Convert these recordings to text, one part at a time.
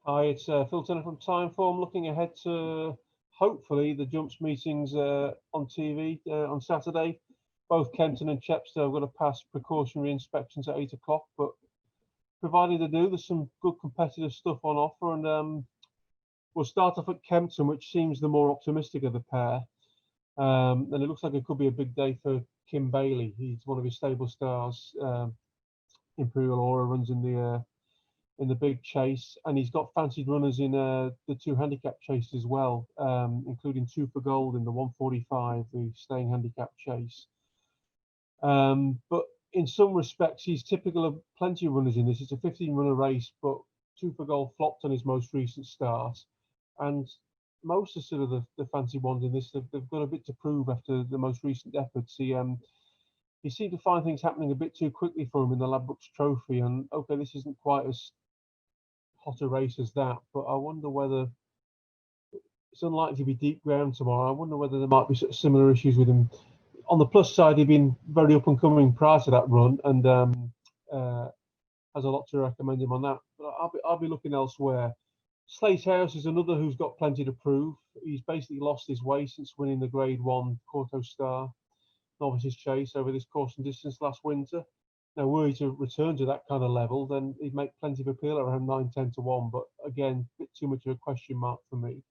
Hi, it's Phil Turner from Timeform, looking ahead to hopefully the jumps meetings on TV on Saturday. Both Kempton and Chepstow have got to pass precautionary inspections at 8 o'clock, but provided they do, there's some good competitive stuff on offer. And we'll start off at Kempton, which seems the more optimistic of the pair. And it looks like it could be a big day for Kim Bailey. He's one of his stable stars. Imperial Aura runs in the big chase, and he's got fancied runners in the two handicap chase as well, including 2 for Gold in the 145, the staying handicap chase. But in some respects, he's typical of plenty of runners in this. It's a 15-runner race, but 2 for Gold flopped on his most recent start, and most of sort of the fancy ones in this, they've got a bit to prove after the most recent efforts. He seemed to find things happening a bit too quickly for him in the Ladbrokes Trophy, and okay, this isn't quite as hot a race as that, but I wonder whether it's unlikely to be deep ground tomorrow. I wonder whether there might be sort of similar issues with him. On the plus side, he'd been very up and coming prior to that run, and has a lot to recommend him on that. But I'll be looking elsewhere. Slate House is another who's got plenty to prove. He's basically lost his way since winning the Grade 1 Quarto Star Novices Chase over this course and distance last winter. Now, were he to return to that kind of level, then he'd make plenty of appeal around 9-10 to 1. But again, a bit too much of a question mark for me.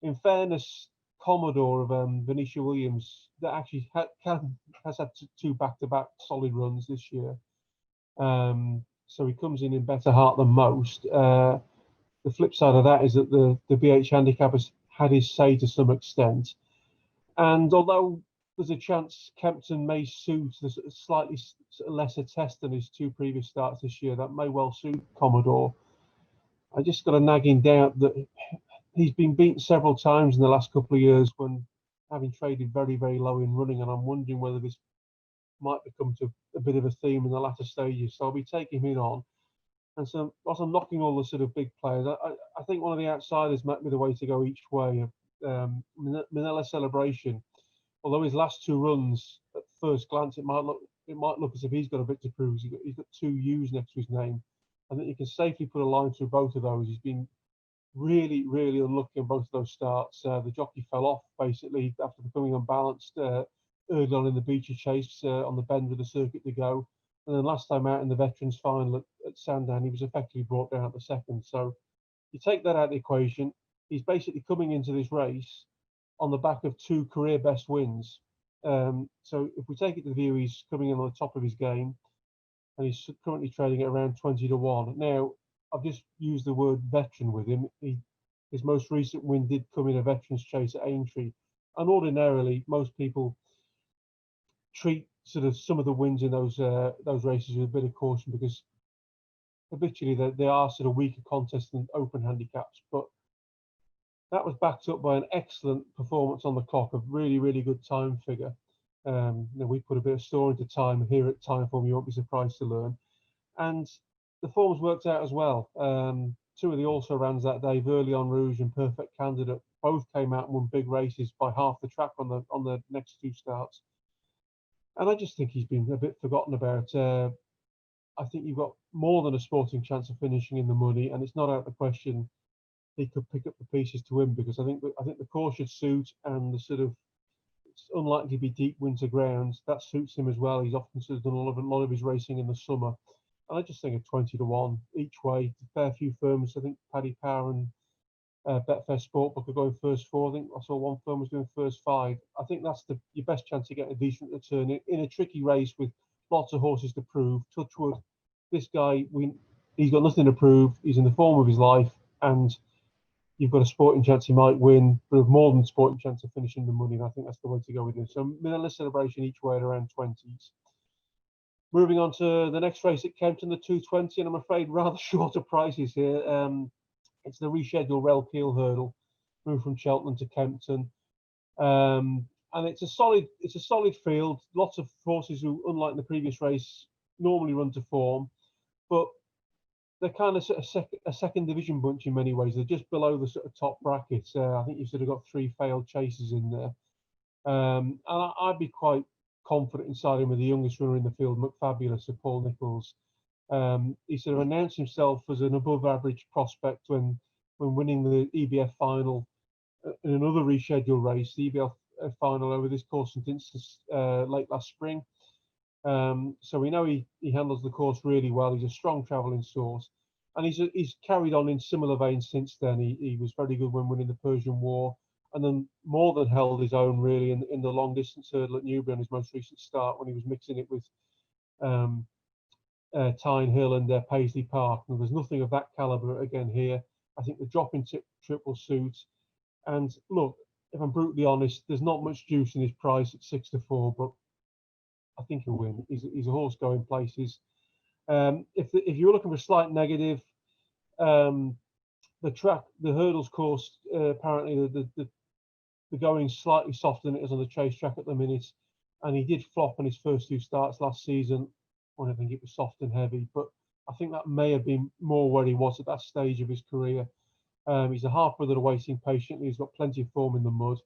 In fairness, Commodore of Venetia Williams, that actually has had 2 back-to-back solid runs this year. So he comes in better heart than most. The flip side of that is that the BH handicap has had his say to some extent. And although there's a chance Kempton may suit the slightly lesser test than his 2 previous starts this year, that may well suit Commodore. I just got a nagging doubt that he's been beaten several times in the last couple of years when having traded very, very low in running, and I'm wondering whether this might become to a bit of a theme in the latter stages. So I'll be taking him on. And so, whilst I'm knocking all the sort of big players, I think one of the outsiders might be the way to go each way. Minellacelebration, although his last 2 runs at first glance it might look as if he's got a bit to prove. He's got 2 U's next to his name. I think you can safely put a line through both of those. He's been really, really unlucky in both of those starts. The jockey fell off basically after becoming unbalanced early on in the Beecher Chase on the bend with the circuit to go. And then last time out in the Veterans Final at Sandown, he was effectively brought down at the second. So you take that out of the equation, he's basically coming into this race on the back of 2 career best wins. So if we take it to the view, he's coming in on the top of his game, and he's currently trading at around 20 to 1. Now, I've just used the word veteran with him. His most recent win did come in a Veterans Chase at Aintree, and ordinarily most people treat sort of some of the wins in those races with a bit of caution, because habitually they are sort of weaker contests than open handicaps. But that was backed up by an excellent performance on the clock, a really, really good time figure. We put a bit of store into time here at Timeform, you won't be surprised to learn. And the form's worked out as well. 2 of the also-rans that day, Verly en Rouge and Perfect Candidate, both came out and won big races by half the track on the next 2 starts. And I just think he's been a bit forgotten about. I think you've got more than a sporting chance of finishing in the money, and it's not out of the question he could pick up the pieces to win, because I think the course should suit, and the sort of it's unlikely to be deep winter grounds. That suits him as well. He's often sort of done a lot of his racing in the summer. And I just think of 20 to 1 each way. A fair few firms, I think Paddy Power and Betfair Sportbook are going first 4. I think I saw one firm was doing first 5. I think that's your best chance to get a decent return in a tricky race with lots of horses to prove. Touchwood, this guy, he's got nothing to prove. He's in the form of his life, and you've got a sporting chance he might win, but more than a sporting chance of finishing the money. And I think that's the way to go with him. So Minellacelebration each way at around 20s. Moving on to the next race at Kempton, the 220, and I'm afraid rather shorter prices here. It's the rescheduled Rel Keel Hurdle, moved from Cheltenham to Kempton, and it's a solid field. Lots of horses who, unlike the previous race, normally run to form, but they're kind of a second division bunch in many ways. They're just below the sort of top bracket. I think you've sort of got 3 failed chases in there, and I'd be quite confident in siding with the youngest runner in the field, Mcfabulous of Paul Nicholls. He sort of announced himself as an above-average prospect when winning the EBF final in another rescheduled race, the EBF final over this course since late last spring. So we know he handles the course really well. He's a strong travelling source, and he's carried on in similar veins since then. He was very good when winning the Persian War, and then more than held his own really in the long distance hurdle at Newbury on his most recent start when he was mixing it with Tyne Hill and Paisley Park. And there's nothing of that calibre again here. I think the dropping trip will suit. And look, if I'm brutally honest, there's not much juice in his price at 6-4, but I think he'll win. He's a horse going places. If you're looking for a slight negative, the hurdles course, apparently the going's slightly softer than it is on the chase track at the minute, and he did flop on his first 2 starts last season when I think it was soft and heavy. But I think that may have been more where he was at that stage of his career. He's a half brother waiting patiently. He's got plenty of form in the mud.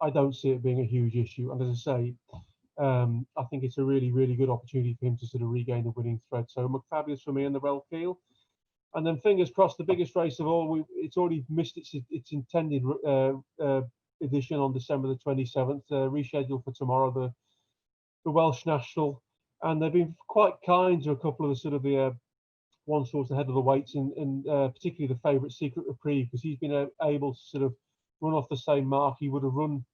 I don't see it being a huge issue. And as I say, I think it's a really, really good opportunity for him to sort of regain the winning thread. So Mcfabulous for me in the Rel Keel. And then fingers crossed, the biggest race of all, it's already missed its intended edition on December the 27th, rescheduled for tomorrow, the Welsh National. And they've been quite kind to a couple of the sort of the one source ahead of the weights, in particularly the favourite Secret Reprieve, because he's been able to sort of run off the same mark he would have run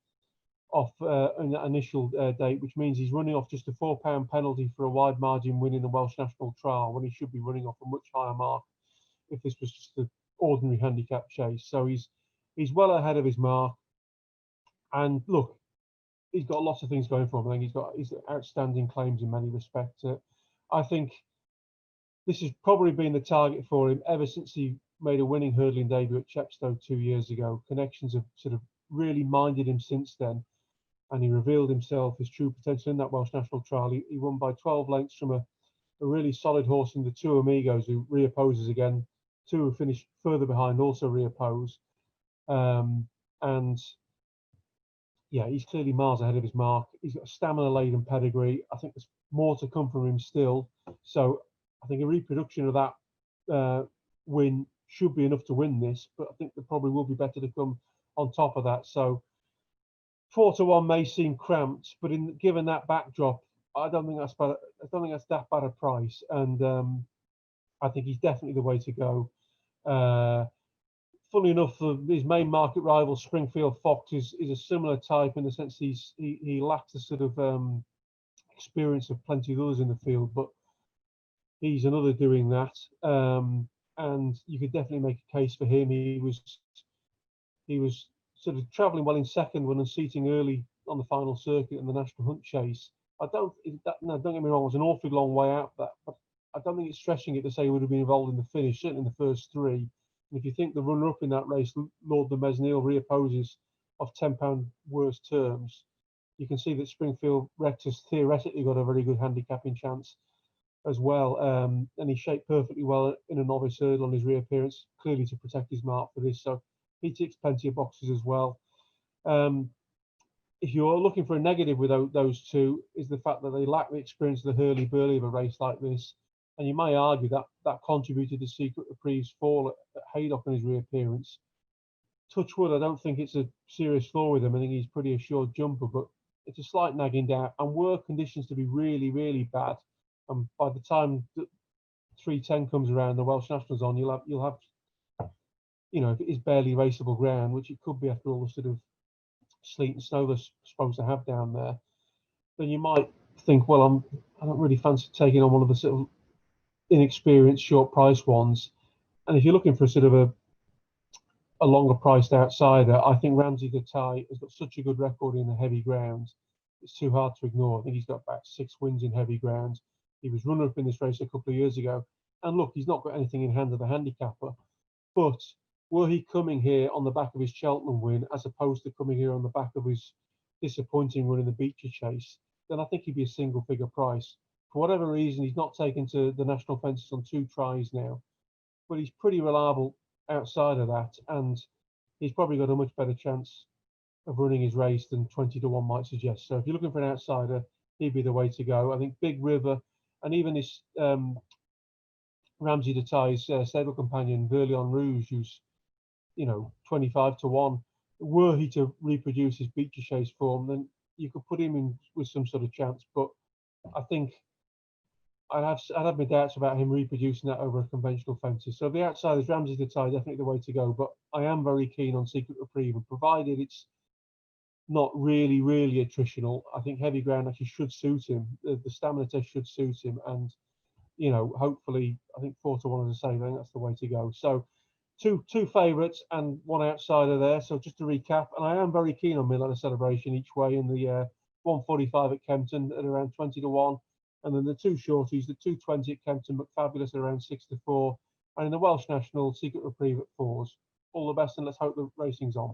off in that initial date, which means he's running off just a £4 penalty for a wide margin win in the Welsh National Trial, when he should be running off a much higher mark if this was just an ordinary handicap chase. So he's well ahead of his mark. And look, he's got lots of things going for him. I think he's outstanding claims in many respects. I think this has probably been the target for him ever since he made a winning hurdling debut at Chepstow 2 years ago. Connections have sort of really minded him since then, and he revealed himself his true potential in that Welsh National Trial. He won by 12 lengths from a really solid horse in the Two Amigos, who reopposes again. 2 who finished further behind also reoppose. And yeah, he's clearly miles ahead of his mark. He's got a stamina-laden pedigree. I think there's more to come from him still. So I think a reproduction of that win should be enough to win this, but I think there probably will be better to come on top of that. So 4-1 may seem cramped, but given that backdrop, I don't think that's bad. I don't think that's that bad a price, and I think he's definitely the way to go. Funnily enough, his main market rival, Springfield Fox, is a similar type in the sense he lacks the sort of experience of plenty of others in the field, but he's another doing that. And you could definitely make a case for him. He was sort of travelling well in second when unseating early on the final circuit in the National Hunt Chase. Don't get me wrong, it was an awfully long way out that, but I don't think it's stretching it to say he would have been involved in the finish, certainly in the first 3. And if you think the runner-up in that race, Lord the Mesnil, reopposes off £10 worse terms, you can see that Springfield Rex has theoretically got a very good handicapping chance as well. And he shaped perfectly well in a novice hurdle on his reappearance, clearly to protect his mark for this. So he ticks plenty of boxes as well. If you're looking for a negative with those 2, is the fact that they lack the experience of the hurly-burly of a race like this. And you may argue that contributed to Secret Reprieve's fall at Haydock on his reappearance. Touch wood, I don't think it's a serious flaw with him. I think he's pretty assured jumper, but it's a slight nagging doubt. And were conditions to be really, really bad, and by the time 3:10 comes around, the Welsh Nationals on, you'll have, if it is barely raceable ground, which it could be after all the sort of sleet and snow they're supposed to have down there, then you might think, well, I don't really fancy taking on one of the sort of inexperienced short price ones. And if you're looking for sort of a longer priced outsider, I think Ramsey the Tie has got such a good record in the heavy ground, it's too hard to ignore. I think he's got about 6 wins in heavy ground. He was runner-up in this race a couple of years ago, and look, he's not got anything in hand of the handicapper, but were he coming here on the back of his Cheltenham win, as opposed to coming here on the back of his disappointing run in the Beecher Chase, then I think he'd be a single-figure price. For whatever reason, he's not taken to the national fences on 2 tries now, but he's pretty reliable outside of that, and he's probably got a much better chance of running his race than 20-1 might suggest. So if you're looking for an outsider, he'd be the way to go. I think Big River and even this Ramsey de Tai's stable companion, Verlion Rouge, who's 25 to 1. Were he to reproduce his Beecher Chase form, then you could put him in with some sort of chance. But I think I'd have my doubts about him reproducing that over a conventional fences. So the outsiders, Ramsey de Tai, definitely the way to go. But I am very keen on Secret Reprieve, and provided it's not really attritional, I think heavy ground actually should suit him. The stamina test should suit him, and hopefully, I think 4 to 1 as I say, I think that's the way to go. So two favourites and one outsider there. So just to recap, and I am very keen on Minellacelebration each way in the 145 at Kempton at around 20 to 1, and then the two shorties, the 220 at Kempton, Mcfabulous at around 6 to 4, and in the Welsh National, Secret Reprieve at 4s. All the best, and let's hope the racing's on.